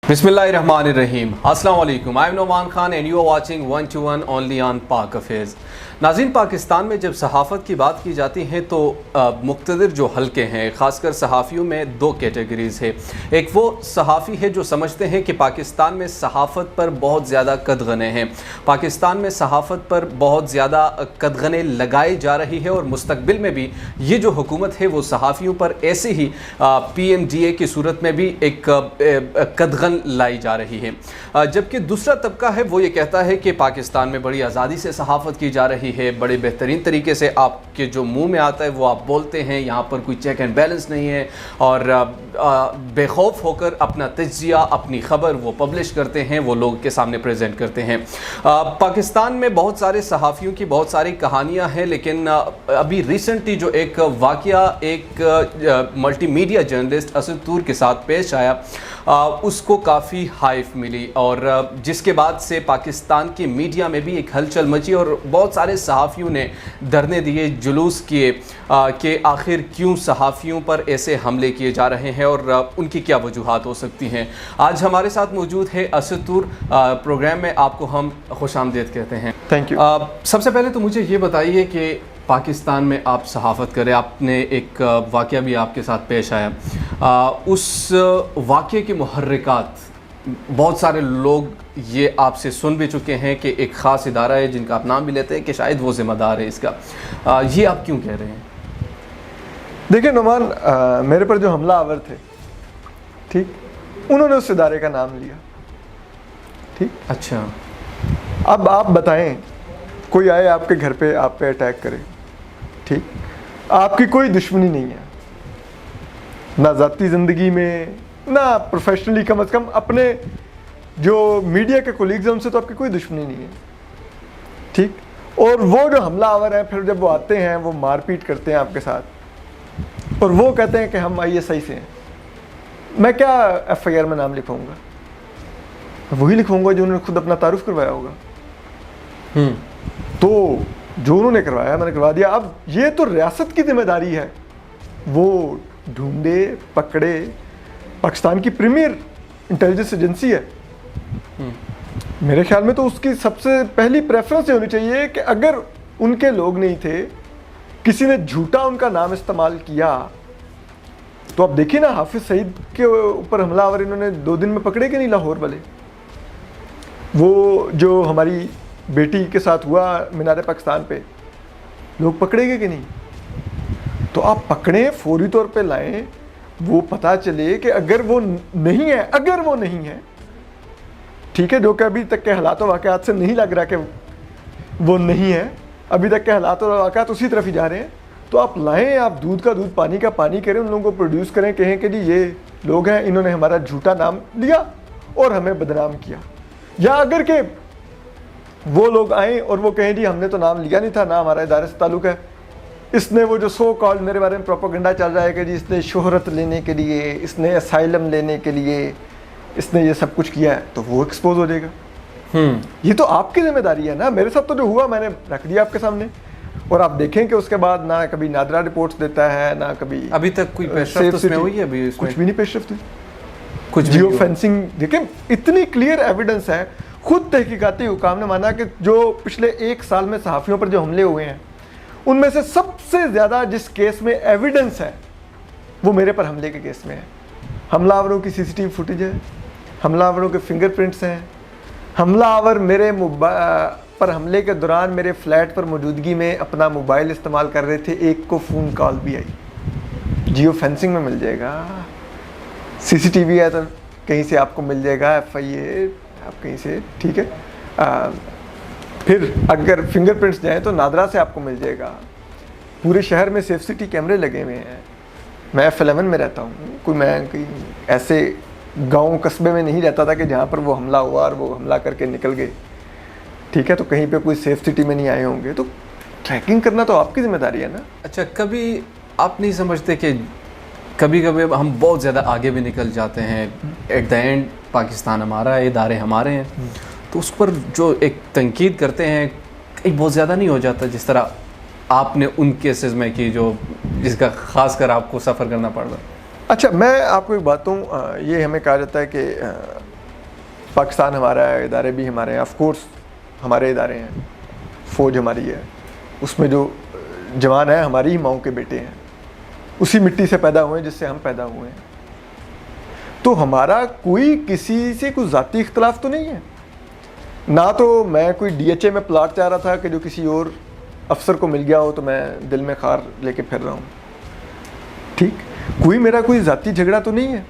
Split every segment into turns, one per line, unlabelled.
बिस्मिल्लाहिर्रहमानिर्रहीम। अस्सलाम वालेकुम। I am Noman Khan and you are watching 1 to 1 only on Pak affairs. नाज़रीन, पाकिस्तान में जब सहाफ़त की बात की जाती है तो मुख्तलिफ जो हलके हैं, ख़ासकर सहाफ़ियों में दो कैटेगरीज़ है। एक वो सहाफ़ी है जो समझते हैं कि पाकिस्तान में सहाफ़त पर बहुत ज़्यादा कदगने हैं, पाकिस्तान में सहाफ़त पर बहुत ज़्यादा कदगने लगाई जा रही है और मुस्तकबिल में भी ये जो हुकूमत है वो सहाफ़ियों पर ऐसे ही PMDA की सूरत में भी एक कदगन लाई जा रही है। जबकि दूसरा तबका है वो ये कहता है कि पाकिस्तान में बड़ी आज़ादी से सहाफ़त की जा रही है, बड़े बेहतरीन तरीके से आपके जो मुंह में आता है वो आप बोलते हैं, यहाँ पर कोई चेक एंड बैलेंस नहीं है और बेखौफ होकर अपना तज्जिया, अपनी ख़बर वो पब्लिश करते हैं, वो लोग के सामने प्रेजेंट करते हैं। पाकिस्तान में बहुत सारे सहाफ़ियों की बहुत सारी कहानियाँ हैं, लेकिन अभी रिसेंटली जो एक वाक़या एक मल्टीमीडिया जर्नलिस्ट असद तूर के साथ पेश आया, उसको काफ़ी हाइफ मिली और जिसके बाद से पाकिस्तान की मीडिया में भी एक हलचल मची और बहुत सारे सहाफ़ियों ने धरने दिए, जुलूस किए कि आखिर क्यों सहाफ़ियों पर ऐसे हमले किए जा रहे हैं और उनकी क्या वजूहात हो सकती हैं। आज हमारे साथ मौजूद है असद तूर। प्रोग्राम में आपको हम खुशामदीद कहते हैं।
Thank you.
सबसे पहले तो मुझे ये बताइए कि पाकिस्तान में आप सहाफ़त करें, आपने एक वाक़या भी आपके साथ पेश आया, उस वाक़ये के मुहर्रिकात बहुत सारे लोग ये आपसे सुन भी चुके हैं कि एक ख़ास इदारा है जिनका आप नाम भी लेते हैं कि शायद वो ज़िम्मेदार है इसका, ये आप क्यों कह रहे हैं?
देखिए नुमान, मेरे पर जो हमला आवर थे, ठीक, उन्होंने उस इदारे का नाम लिया, ठीक।
अच्छा,
अब आप बताएं, कोई आए आपके घर पे आप पे अटैक करे, ठीक, आपकी कोई दुश्मनी नहीं है, ना ज़ाती ज़िंदगी में ना प्रोफेशनली, कम से कम अपने जो मीडिया के कोलीग्स हैं उनसे तो आपकी कोई दुश्मनी नहीं है, ठीक। और वो जो हमला आवर हैं, फिर जब वो आते हैं वो मारपीट करते हैं आपके साथ और वो कहते हैं कि हम ISI से हैं, मैं क्या FIR में नाम लिखवाऊंगा? वही लिखवाऊंगा जो उन्होंने खुद अपना तारुफ करवाया होगा। तो जो उन्होंने करवाया मैंने करवा दिया। अब ये तो रियासत की जिम्मेदारी है, वो ढूंढे पकड़े, पाकिस्तान की प्रीमियर इंटेलिजेंस एजेंसी है, मेरे ख्याल में तो उसकी सबसे पहली प्रेफरेंस ये होनी चाहिए कि अगर उनके लोग नहीं थे, किसी ने झूठा उनका नाम इस्तेमाल किया, तो आप देखिए ना, हाफिज सईद के ऊपर हमलावर इन्होंने 2 दिन में पकड़े कि नहीं लाहौर वाले, वो जो हमारी बेटी के साथ हुआ मीनार पाकिस्तान पे, लोग पकड़ेंगे कि नहीं? तो आप पकड़ें, फौरी तौर पे लाएं, वो पता चले कि अगर वो नहीं है, अगर वो नहीं है, ठीक है, जो कि अभी तक के हालात वाक़यात से नहीं लग रहा कि वो नहीं है, अभी तक के हालात और वाक़यात उसी तरफ ही जा रहे हैं, तो आप लाएं, आप दूध का दूध पानी का पानी करें, उन लोगों को प्रोड्यूस करें, कहें कि जी ये लोग हैं, इन्होंने हमारा झूठा नाम लिया और हमें बदनाम किया। या अगर के वो लोग आए और वो कहें जी हमने तो नाम लिया नहीं था, ना हमारा इदारे से ताल्लुक़ है, इसने वो जो सो कॉल्ड मेरे बारे में प्रोपेगेंडा चल रहा है कि जी इसने शोहरत लेने के लिए, इसने असाइलम लेने के लिए इसने ये सब कुछ किया है, तो वो एक्सपोज हो जाएगा। ये तो आपकी जिम्मेदारी है ना। मेरे साथ तो जो हुआ मैंने रख दिया आपके सामने, और आप देखें कि उसके बाद ना कभी नादरा रिपोर्ट्स देता है, ना कभी
अभी तक कोई पेशरफ्त उसमें हुई है? अभी
कुछ भी नहीं पेशरफ्त हुई।
कुछ
जियो फेंसिंग, देखें इतनी क्लियर एविडेंस है, खुद तहकीकाती हुकाम ने माना कि जो पिछले 1 साल में सहाफ़ियों पर जो हमले हुए हैं, उनमें से सबसे ज़्यादा जिस केस में एविडेंस है वो मेरे पर हमले के केस में है। हमलावरों की CCTV फुटेज है, हमलावरों के फिंगरप्रिंट्स हैं, हमलावर मेरे पर हमले के दौरान मेरे फ्लैट पर मौजूदगी में अपना मोबाइल इस्तेमाल कर रहे थे, एक को फ़ोन कॉल भी आई। जियो फेंसिंग में मिल जाएगा, CCTV है तो कहीं से आपको मिल जाएगा, FIA आप कहीं से, ठीक है। फिर अगर फिंगरप्रिंट्स जाएँ तो नादरा से आपको मिल जाएगा। पूरे शहर में सेफ सिटी कैमरे लगे हुए हैं। मैं F11 में रहता हूँ, कोई मैं कहीं ऐसे गांव कस्बे में नहीं रहता था कि जहाँ पर वो हमला हुआ और वो हमला करके निकल गए, ठीक है, तो कहीं पे कोई सेफ सिटी में नहीं आए होंगे, तो ट्रैकिंग करना तो आपकी जिम्मेदारी है ना। अच्छा,
कभी आप नहीं समझते कि कभी कभी हम बहुत ज़्यादा आगे भी निकल जाते हैं, एट द एंड पाकिस्तान हमारा है, इदारे हमारे हैं, तो उस पर जो एक तनकीद करते हैं कहीं बहुत ज़्यादा नहीं हो जाता, जिस तरह आपने उन केसेस में की जो जिसका ख़ास कर आपको सफ़र करना पड़ रहा?
अच्छा, मैं आपको एक बात कहूँ, ये हमें कहा जाता है कि पाकिस्तान हमारा है, इदारे भी हमारे हैं, ऑफ कोर्स हमारे इदारे हैं, फ़ौज हमारी है, उसमें जो जवान है हमारी ही माओं के बेटे हैं, उसी मिट्टी से पैदा हुए हैं जिससे हम पैदा हुए हैं। तो हमारा कोई किसी से कोई ज़ाती इख्तलाफ तो नहीं है ना। तो मैं कोई DHA में प्लाट चाह रहा था कि जो किसी और अफसर को मिल गया हो तो मैं दिल में खार लेके फिर रहा हूँ, ठीक। कोई मेरा कोई ज़ाती झगड़ा तो नहीं है।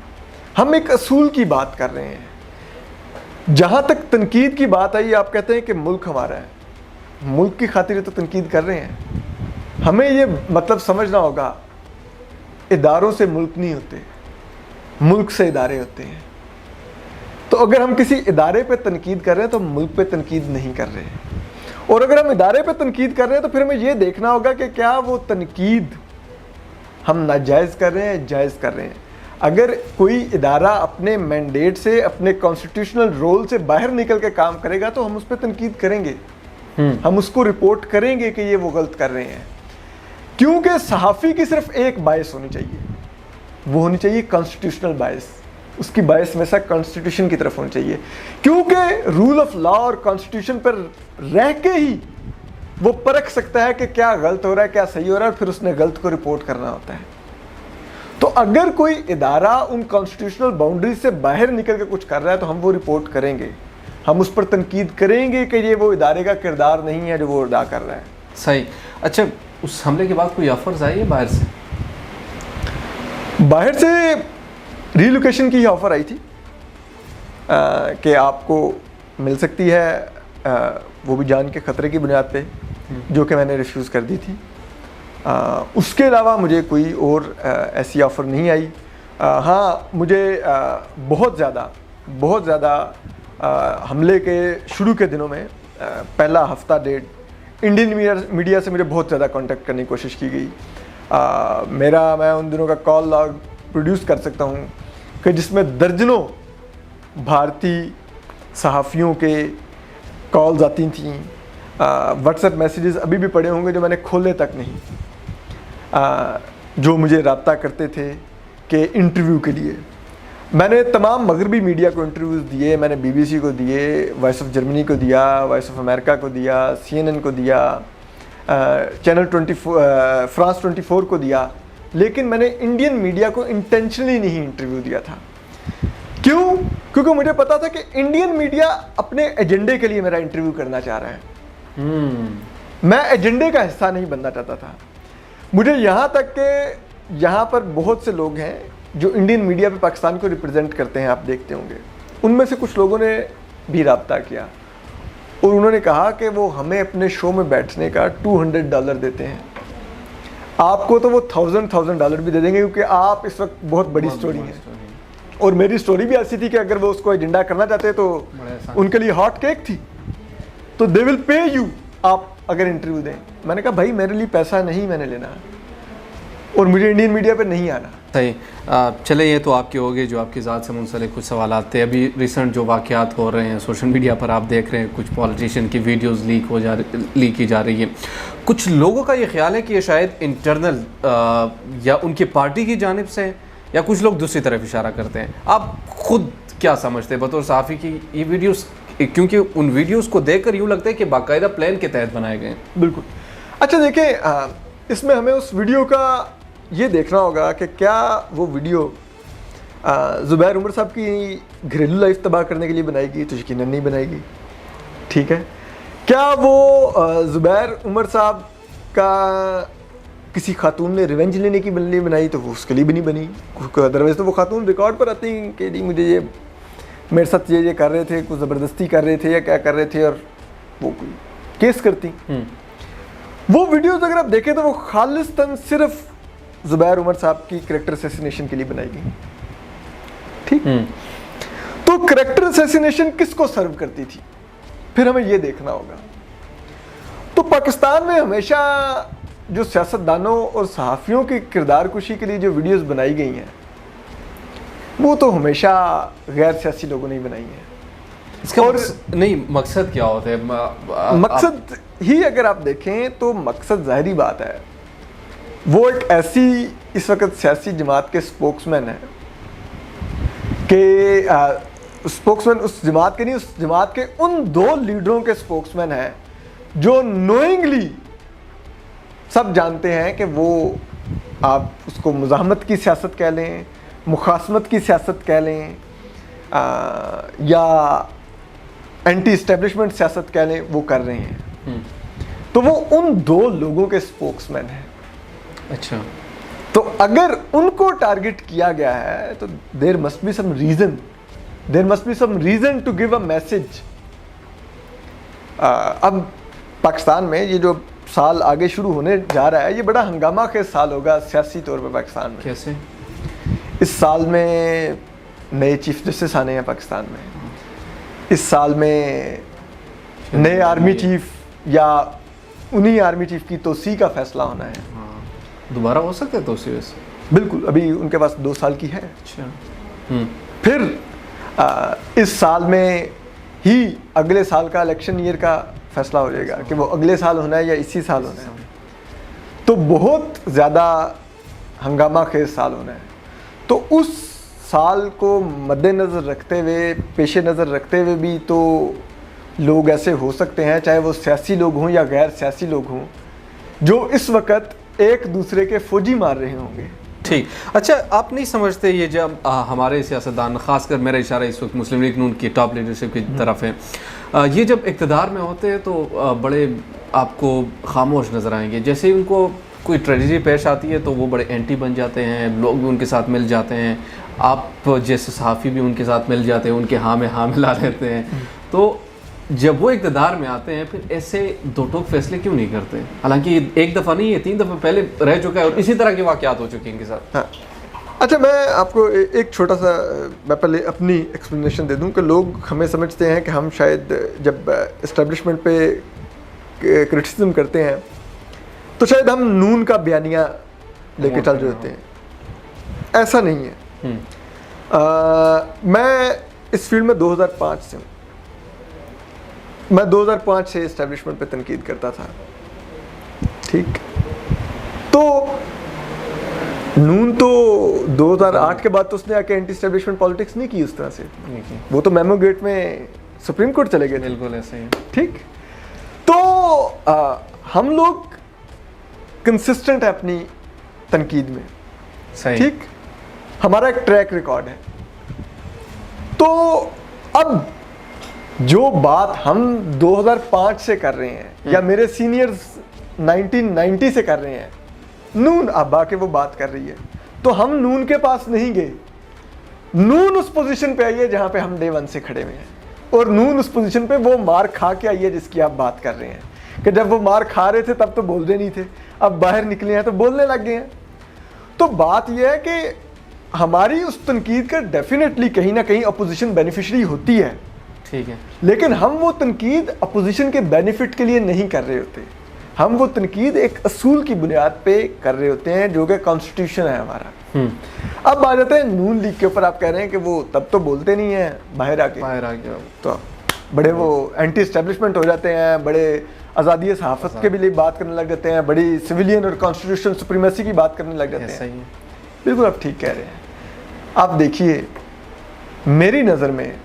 हम एक असूल की बात कर रहे हैं। जहाँ तक तनकीद की बात आई, आप कहते हैं कि मुल्क हमारा है, मुल्क की खातिर तो तनकीद कर रहे हैं। हमें ये मतलब समझना होगा, इदारों से मुल्क नहीं होते, मुल्क से इदारे होते हैं। तो अगर हम किसी इदारे पे तनकीद कर रहे हैं तो मुल्क पे तनकीद नहीं कर रहे हैं। और अगर हम इदारे पे तनकीद कर रहे हैं तो फिर हमें ये देखना होगा कि क्या वो तनकीद हम नाजायज़ कर रहे हैं, जायज़ कर रहे हैं। अगर कोई इदारा अपने मैंडेट से, अपने कॉन्स्टिट्यूशनल रोल से बाहर निकल के काम करेगा तो हम उस पर तनकीद करेंगे, हम उसको रिपोर्ट करेंगे कि ये वो गलत कर रहे हैं। क्योंकि सहाफ़ी की सिर्फ एक बायस होनी चाहिए, वो होनी चाहिए कॉन्स्टिट्यूशनल बायस। उसकी बायस हमेशा कॉन्स्टिट्यूशन की तरफ होनी चाहिए, क्योंकि रूल ऑफ लॉ और कॉन्स्टिट्यूशन पर रह के ही वो परख सकता है कि क्या गलत हो रहा है, क्या सही हो रहा है, और फिर उसने गलत को रिपोर्ट करना होता है। तो अगर कोई इदारा उन कॉन्स्टिट्यूशनल बाउंड्री से बाहर निकल के कुछ कर रहा है तो हम वो रिपोर्ट करेंगे, हम उस पर तनकीद करेंगे कि ये वो इदारे का किरदार नहीं है जो वो अदा कर रहा है।
सही। अच्छा, उस हमले के बाद कोई ऑफर्स आई है बाहर से?
बाहर से रीलोकेशन की ही ऑफ़र आई थी कि आपको मिल सकती है, वो भी जान के ख़तरे की बुनियाद पे, जो कि मैंने रिफ्यूज़ कर दी थी। उसके अलावा मुझे कोई और ऐसी ऑफ़र नहीं आई। हाँ, मुझे बहुत ज़्यादा हमले के शुरू के दिनों में पहला हफ्ता डेढ़ इंडियन मीडिया से मुझे बहुत ज़्यादा कांटेक्ट करने की कोशिश की गई। मैं उन दिनों का कॉल लॉग प्रोड्यूस कर सकता हूँ कि जिसमें दर्जनों भारतीय सहाफ़ियों के कॉल्स आती थीं। व्हाट्सएप मैसेजेस अभी भी पड़े होंगे जो मैंने खोले तक नहीं, जो मुझे रब्ता करते थे कि इंटरव्यू के लिए। मैंने तमाम मगरबी मीडिया को इंटरव्यूज़ दिए, मैंने BBC को दिए, वॉइस ऑफ जर्मनी को दिया, वॉइस ऑफ अमेरिका को दिया, CNN को दिया, चैनल 24 फ्रांस 24 को दिया, लेकिन मैंने इंडियन मीडिया को इंटेंशनली नहीं इंटरव्यू दिया था। क्यों? क्योंकि मुझे पता था कि इंडियन मीडिया अपने एजेंडे के लिए मेरा इंटरव्यू करना चाह रहा है। मैं एजेंडे का हिस्सा नहीं बनना चाहता था। मुझे यहाँ तक कि यहाँ पर बहुत से लोग हैं जो इंडियन मीडिया पे पाकिस्तान को रिप्रेजेंट करते हैं, आप देखते होंगे। उनमें से कुछ लोगों ने भी रब्ता किया और उन्होंने कहा कि वो हमें अपने शो में बैठने का $200 देते हैं, आपको तो वो $1000 भी दे देंगे, क्योंकि आप इस वक्त बहुत बड़ी स्टोरी है। और मेरी स्टोरी भी ऐसी थी कि अगर वो उसको एजेंडा करना चाहते तो उनके लिए हॉट केक थी, तो दे विल पे यू, आप अगर इंटरव्यू दें। मैंने कहा भाई मेरे लिए पैसा नहीं मैंने लेना, और मुझे इंडियन मीडिया पर नहीं आना।
सही। चले, ये तो आपके हो गए जो आपकी ज़ात से मुंसलिक कुछ सवाल आते हैं। अभी रिसेंट जो वाक़यात हो रहे हैं सोशल मीडिया पर, आप देख रहे हैं कुछ पॉलिटिशियन की वीडियोस लीक की जा रही है। कुछ लोगों का ये ख्याल है कि ये शायद इंटरनल या उनकी पार्टी की जानिब से, या कुछ लोग दूसरी तरफ इशारा करते हैं। आप खुद क्या समझते हैं बतौर सहाफ़ी की ये वीडियोस? क्योंकि उन वीडियोस को देखकर यूँ लगता है कि बाकायदा प्लान के तहत बनाए गए हैं।
बिल्कुल। अच्छा देखें, इसमें हमें उस वीडियो का ये देखना होगा कि क्या वो वीडियो ज़ुबैर उमर साहब की घरेलू लाइफ तबाह करने के लिए बनाएगी? तो यकीनन नहीं बनाएगी, ठीक है। क्या वो ज़ुबैर उमर साहब का किसी खातून ने रिवेंज लेने की लिए बनाई? तो वो उसके लिए भी नहीं बनी, क्योंकि अदरवाइज़ तो वो खातून रिकॉर्ड पर आती कि जी मुझे ये मेरे साथ ये कर रहे थे, कुछ ज़बरदस्ती कर रहे थे या क्या कर रहे थे, और वो कोई केस करती। वो वीडियोज़ अगर आप देखें तो वो खालिस्तन सिर्फ ज़ुबैर उमर साहब की कैरेक्टर असैसिनेशन के लिए बनाई गई, ठीक। तो कैरेक्टर असैसिनेशन किसको सर्व करती थी, फिर हमें ये देखना होगा। तो पाकिस्तान में हमेशा जो सियासतदानों और सहाफ़ियों की किरदार कुशी के लिए जो वीडियोस बनाई गई हैं, वो तो हमेशा गैर सियासी लोगों ने ही बनाई हैं।
इसका और नहीं मकसद क्या होता है?
मकसद ही अगर आप देखें तो मकसद ज़ाहिरी बात है, वो एक ऐसी इस वक्त सियासी जमात के स्पोक्समैन है कि स्पोक्समैन उस जमात के नहीं, उस जमात के उन 2 लीडरों के स्पोक्समैन हैं जो नोइंगली सब जानते हैं कि वो, आप उसको मुज़ाहमत की सियासत कह लें, मुखासमत की सियासत कह लें, या एंटी इस्टेब्लिशमेंट सियासत कह लें, वो कर रहे हैं। तो वो उन 2 लोगों के स्पोक्समैन हैं।
अच्छा,
तो अगर उनको टारगेट किया गया है तो there must be some reason to give a message. अब पाकिस्तान में ये जो साल आगे शुरू होने जा रहा है, ये बड़ा हंगामा खेज साल होगा सियासी तौर पे पाकिस्तान में।
कैसे?
इस साल में नए चीफ जस्टिस आने हैं पाकिस्तान में। इस साल में नए आर्मी चीफ या उन्हीं आर्मी चीफ की तोसी का फैसला होना है।
हाँ, दोबारा हो सकता है तोसी वैसे?
बिल्कुल, अभी उनके पास 2 साल की है।
अच्छा।
फिर इस साल में ही अगले साल का इलेक्शन ईयर का फैसला हो जाएगा कि वो अगले साल होना है या इसी साल होना है। तो बहुत ज़्यादा हंगामा खेज साल होना है। तो उस साल को मद्देनज़र रखते हुए, पेश नज़र रखते हुए भी तो लोग ऐसे हो सकते हैं, चाहे वो सियासी लोग हों या गैर सियासी लोग हों, जो इस वक्त एक दूसरे के फौजी मार रहे होंगे।
ठीक। अच्छा, आप नहीं समझते ये जब हमारे सियासतदान, खासकर मेरा इशारा इस वक्त मुस्लिम लीग नून की टॉप लीडरशिप की तरफ है, ये जब इक़्तिदार में होते हैं तो बड़े आपको खामोश नज़र आएंगे। जैसे ही उनको कोई ट्रेजेडी पेश आती है तो वो बड़े एंटी बन जाते हैं, लोग भी उनके साथ मिल जाते हैं, आप जैसे सहाफ़ी भी उनके साथ मिल जाते हैं, उनके हाँ में हाँ मिला लेते हैं। तो जब वो इक़्तिदार में आते हैं फिर ऐसे दो टोक फैसले क्यों नहीं करते? हालांकि एक दफ़ा नहीं है, 3 दफ़ा पहले रह चुका है और इसी तरह के वाक़यात हो चुके हैं इनके साथ।
हाँ। अच्छा, मैं आपको एक छोटा सा, मैं पहले अपनी एक्सप्लेनेशन दे दूं कि लोग हमें समझते हैं कि हम शायद जब इस्टेब्लिशमेंट पे क्रिटिसिज्म करते हैं तो शायद हम नून का बयानिया लेके चल रहे होते हैं। ऐसा नहीं है। मैं इस फील्ड में 2005 से हूँ। मैं 2005 से इस्टेब्लिशमेंट पे तनकीद करता था। ठीक, तो नून तो 2008 के बाद तो उसने आके एंटी एस्टेब्लिशमेंट पॉलिटिक्स नहीं की उस तरह से। वो तो मेमो गेट में सुप्रीम कोर्ट चले गए।
बिल्कुल ऐसे ही।
ठीक, तो हम लोग कंसिस्टेंट है अपनी तनकीद में।
सही।
ठीक, हमारा एक ट्रैक रिकॉर्ड है। तो अब जो बात हम 2005 से कर रहे हैं या मेरे सीनियर्स 1990 से कर रहे हैं, नून अब आके वो बात कर रही है, तो हम नून के पास नहीं गए। नून उस पोजीशन पे आई है जहां पे हम डे 1 से खड़े हुए हैं, और नून उस पोजीशन पे वो मार खा के आई है जिसकी आप बात कर रहे हैं कि जब वो मार खा रहे थे तब तो बोल रहे नहीं थे, अब बाहर निकले हैं तो बोलने लग गए हैं। तो बात यह है कि हमारी उस तनकीद का डेफिनेटली कहीं ना कहीं अपोजिशन बेनिफिशरी होती है।
ठीक है,
लेकिन हम वो तनकीद अपोजिशन के बेनिफिट के लिए नहीं कर रहे होते। हम वो तनकीद एक असूल की बुनियाद पे कर रहे होते हैं जो कि कॉन्स्टिट्यूशन है हमारा। अब आ जाते हैं नून लीग के ऊपर। आप कह रहे हैं कि वो तब तो बोलते नहीं है, बाहर आके तो बड़े वो एंटी एस्टेब्लिशमेंट हो जाते हैं, बड़े आज़ादी सहाफ़त के भी लिए बात करने लग जाते हैं, बड़ी सिविलियन और कॉन्स्टिट्यूशनल सुप्रीमेसी की बात करने लग जाते हैं। बिल्कुल आप ठीक कह रहे हैं। आप देखिए, मेरी नज़र में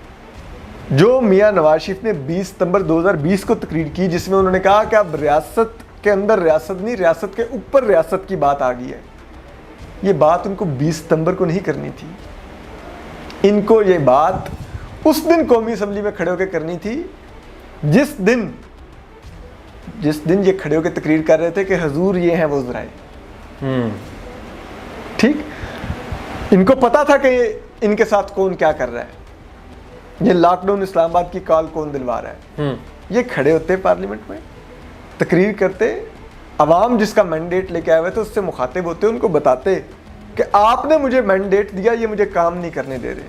जो मियाँ नवाज शरीफ ने 20 सितंबर 2020 को तकरीर की, जिसमें उन्होंने कहा कि अब रियासत के अंदर रियासत नहीं, रियासत के ऊपर रियासत की बात आ गई है, ये बात उनको 20 सितंबर को नहीं करनी थी। इनको ये बात उस दिन कौमी असम्बली में खड़े होकर करनी थी जिस दिन ये खड़े होकर तकरीर कर रहे थे कि हजूर ये हैं वो ज़राए। ठीक, इनको पता था कि इनके साथ कौन क्या कर रहा है, ये लॉकडाउन इस्लामाबाद की कॉल कौन दिलवा रहा है। ये खड़े होते पार्लियामेंट में, तकरीर करते, अवाम जिसका मैंडेट लेके आए हुए थे उससे मुखातिब होते, उनको बताते कि आपने मुझे मैंडेट दिया, ये मुझे काम नहीं करने दे रहे।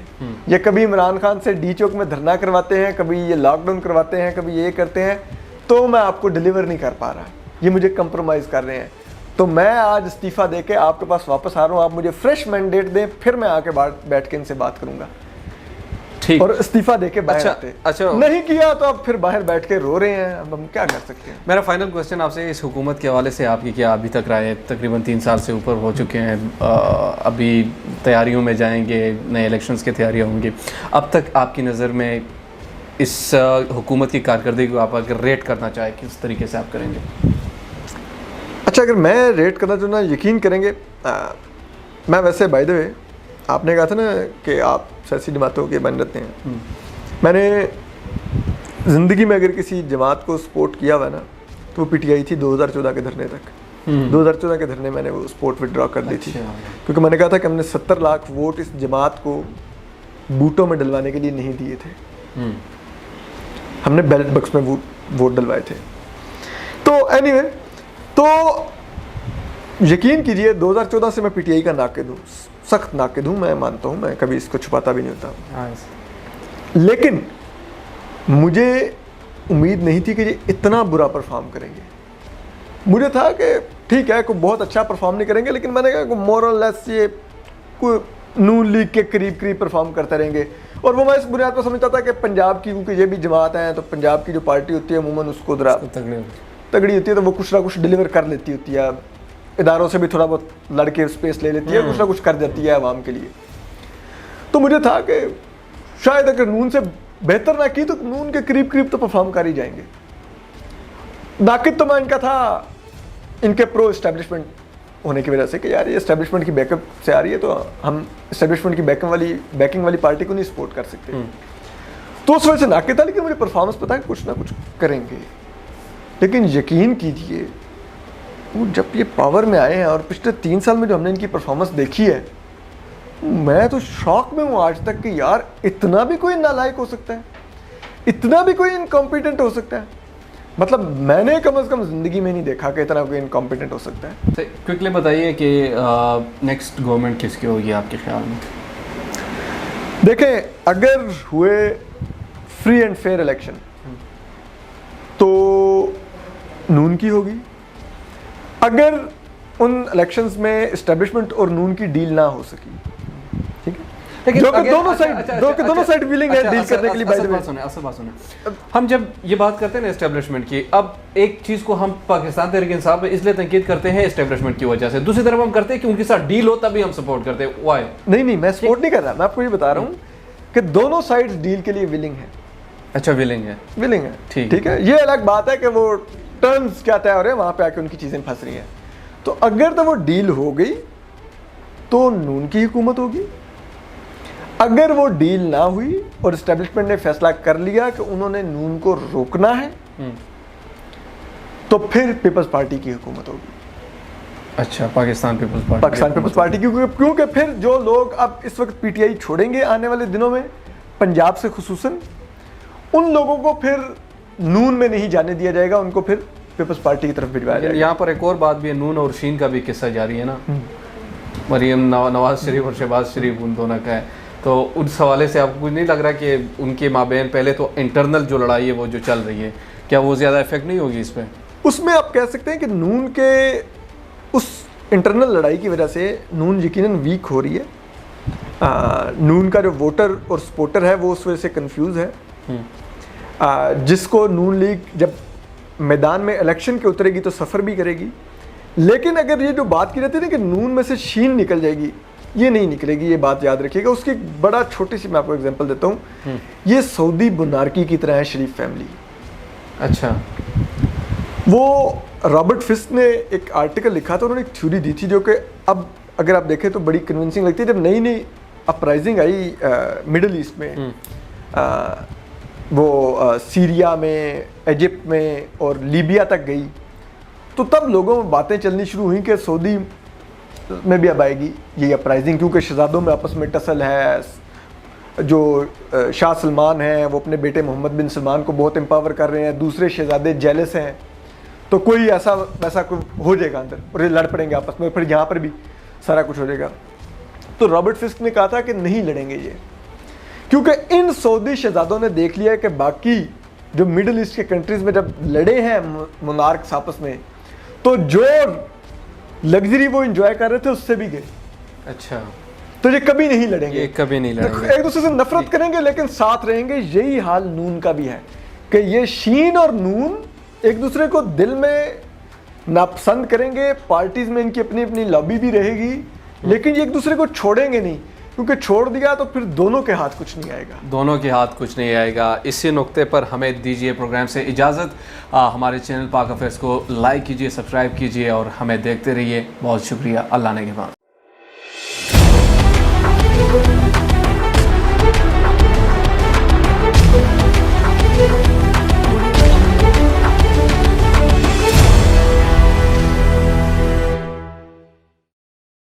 ये कभी इमरान खान से डी चौक में धरना करवाते हैं, कभी ये लॉकडाउन करवाते हैं, कभी ये करते हैं, तो मैं आपको डिलीवर नहीं कर पा रहा, ये मुझे कंप्रोमाइज़ कर रहे हैं। तो मैं आज इस्तीफ़ा दे के आपके पास वापस आ रहा हूँ, आप मुझे फ्रेश मैंडेट दें, फिर मैं आके बैठ के इनसे बात करूँगा।
ठीक।
और इस्तीफा देके बाहर आते।
अच्छा।
नहीं किया तो अब फिर बाहर बैठ के रो रहे हैं, अब हम क्या कर सकते हैं।
मेरा फाइनल क्वेश्चन आपसे, इस हुकूमत के हवाले से आपकी क्या अभी तक राय है? तकरीबन 3 साल से ऊपर हो चुके हैं, अभी तैयारियों में जाएंगे, नए इलेक्शंस की तैयारियां होंगी। अब तक आपकी नज़र में इस हुकूमत की कारकर्दगी को आप अगर रेट करना चाहें, किस तरीके से आप करेंगे?
अच्छा, अगर मैं रेट करना चाहूँ ना, यकीन करेंगे मैं वैसे बाय द वे, आपने कहा था ना कि आप सियासी जमातों के बन रहते हैं, मैंने ज़िंदगी में अगर किसी जमात को सपोर्ट किया हुआ ना तो वो पीटीआई थी 2014 के धरने तक। 2014 के धरने मैंने वो सपोर्ट विड्रॉ कर दी थी, क्योंकि मैंने कहा था कि हमने 70 लाख वोट इस जमात को बूटों में डलवाने के लिए नहीं दिए थे, हमने बैलेट बॉक्स में वोट डलवाए थे। तो एनीवे, तो यकीन कीजिए 2014 से मैं पीटीआई का नाक़िद हूँ, सख्त नाक़िद हूँ, मैं मानता हूँ, मैं कभी इसको छुपाता भी नहीं होता। लेकिन मुझे उम्मीद नहीं थी कि ये इतना बुरा परफॉर्म करेंगे। मुझे था कि ठीक है, कोई बहुत अच्छा परफॉर्म नहीं करेंगे, लेकिन मैंने कहा मोर और लेस ये कोई नून लीग के करीब करीब परफॉर्म करते रहेंगे। और वो मैं इस बुनियाद पर समझता था कि पंजाब की, क्योंकि ये भी जमात हैं, तो पंजाब की जो पार्टी होती है अमूमन उसको तगड़ी होती है, तो वो कुछ ना कुछ डिलीवर कर लेती होती है, इदारों से भी थोड़ा बहुत लड़के स्पेस ले लेती है, कुछ ना कुछ कर जाती है आवाम के लिए। तो मुझे था कि शायद अगर नून से बेहतर ना की तो नून के करीब करीब तो परफॉर्म कर ही जाएंगे। नाकिद तो मैं इनका था, इनके प्रो इस्टेब्लिशमेंट होने की वजह से कि यार ये इस्टेब्लिशमेंट की बैकअप से आ रही है, तो हम इस्टेब्लिशमेंट की बैकिंग वाली पार्टी को नहीं सपोर्ट कर सकते। तो उस वजह से नाकिद था, लेकिन मुझे परफॉर्मेंस पता है कुछ ना कुछ करेंगे। लेकिन यकीन कीजिए, वो जब ये पावर में आए हैं और पिछले 3 साल में जो हमने इनकी परफॉर्मेंस देखी है, मैं तो शॉक में हूँ आज तक कि यार इतना भी कोई नालायक हो सकता है, इतना भी कोई इनकॉम्पिटेंट हो सकता है। मतलब मैंने कम से कम ज़िंदगी में नहीं देखा कि इतना कोई इनकॉम्पिटेंट हो सकता है।
क्विकली बताइए कि नेक्स्ट गवर्नमेंट किसकी होगी आपके ख्याल में?
देखें, अगर हुए फ्री एंड फेयर इलेक्शन तो नून की होगी। अगर उन इलेक्शंस में इस्टेब्लिशमेंट और नून की डील ना हो सकी, ठीक है, जो कि दोनों साइड विलिंग है डील करने के लिए।
असल बात सुने, हम जब ये बात करते हैं ना एस्टेब्लिशमेंट की, अब एक चीज को हम पाकिस्तान तहरीक इंसाफ पे इसलिए तनकीद करते हैं एस्टेब्लिशमेंट की वजह से, दूसरी तरफ हम करते हैं कि उनके साथ डील हो तभी हम सपोर्ट करते हैं। वाई?
नहीं, मैं सपोर्ट नहीं कर रहा, मैं आपको ये बता रहा हूँ कि दोनों साइड डील के लिए विलिंग है।
अच्छा, विलिंग है, ठीक
है। ये अलग बात है कि वो टर्म्स क्या तय हो रहे हैं, वहां पे आके उनकी चीजें फंस रही हैं। तो अगर तो वो डील हो गई तो नून की हुकूमत होगी। अगर वो डील ना हुई और एस्टेब्लिशमेंट ने फैसला कर लिया कि उन्होंने नून को रोकना है, तो फिर पीपल्स पार्टी की हुकूमत होगी।
अच्छा, पाकिस्तान पीपल्स
पार्टी क्योंकि फिर जो लोग अब इस वक्त पीटीआई छोड़ेंगे आने वाले दिनों में, पंजाब से खुसूसन, उन लोगों को फिर नून में नहीं जाने दिया जाएगा, उनको फिर पीपल्स पार्टी की तरफ भिजवाया जाएगा।
यहाँ पर एक और बात भी है, नून और शीन का भी किस्सा जारी है ना, मरीम नवाज शरीफ और शहबाज शरीफ उन दोनों का है। तो उस हवाले से आपको कुछ नहीं लग रहा कि उनके माबेन पहले तो इंटरनल जो लड़ाई है वो जो चल रही है, क्या वो ज़्यादा इफेक्ट नहीं होगी इस पर?
उसमें आप कह सकते हैं कि नून के उस इंटरनल लड़ाई की वजह से नून यकीनन वीक हो रही है। नून का जो वोटर और सपोर्टर है वो उस वजह से कंफ्यूज है। जिसको नून लीग जब मैदान में इलेक्शन के उतरेगी तो सफ़र भी करेगी। लेकिन अगर ये जो बात की जाती है ना कि नून में से शीन निकल जाएगी, ये नहीं निकलेगी, ये बात याद रखिएगा। उसकी बड़ा छोटी सी मैं आपको एग्जांपल देता हूँ। ये सऊदी बुनारकी की तरह है शरीफ फैमिली।
अच्छा,
वो रॉबर्ट फिस्क ने एक आर्टिकल लिखा था, उन्होंने एक थ्योरी दी थी जो कि अब अगर आप देखें तो बड़ी कन्विंसिंग लगती है। जब नई नई अपराइजिंग आई मिडल ईस्ट में, वो सीरिया में, इजिप्ट में और लीबिया तक गई, तो तब लोगों में बातें चलनी शुरू हुई कि सऊदी में भी अब आएगी ये अपराइजिंग, क्योंकि शहजादों में आपस में टसल है। जो शाह सलमान हैं वो अपने बेटे मोहम्मद बिन सलमान को बहुत एम्पावर कर रहे हैं, दूसरे शहजादे जेलस हैं, तो कोई ऐसा वैसा हो जाएगा अंदर और ये लड़ पड़ेंगे आपस में, फिर यहाँ पर भी सारा कुछ हो जाएगा। तो रॉबर्ट फिस्क ने कहा था कि नहीं लड़ेंगे ये, क्योंकि इन सऊदी शहजादों ने देख लिया है कि बाकी जो मिडिल ईस्ट के कंट्रीज में जब लड़े हैं मोनार्क्स आपस में, तो जो लग्जरी वो एंजॉय कर रहे थे उससे भी गए।
अच्छा,
तो ये कभी नहीं लड़ेंगे,
ये कभी नहीं लड़ेंगे।
एक दूसरे से नफरत करेंगे लेकिन साथ रहेंगे। यही हाल नून का भी है कि ये शीन और नून एक दूसरे को दिल में नापसंद करेंगे, पार्टीज में इनकी अपनी अपनी लॉबी भी रहेगी, लेकिन ये एक दूसरे को छोड़ेंगे नहीं, क्योंकि छोड़ दिया तो फिर दोनों के हाथ कुछ नहीं आएगा।
दोनों के हाथ कुछ नहीं आएगा। इसी नुक्ते पर हमें दीजिए प्रोग्राम से इजाज़त। हमारे चैनल पाक अफेयर्स को लाइक कीजिए, सब्सक्राइब कीजिए और हमें देखते रहिए। बहुत शुक्रिया। अल्लाह ने के बाद।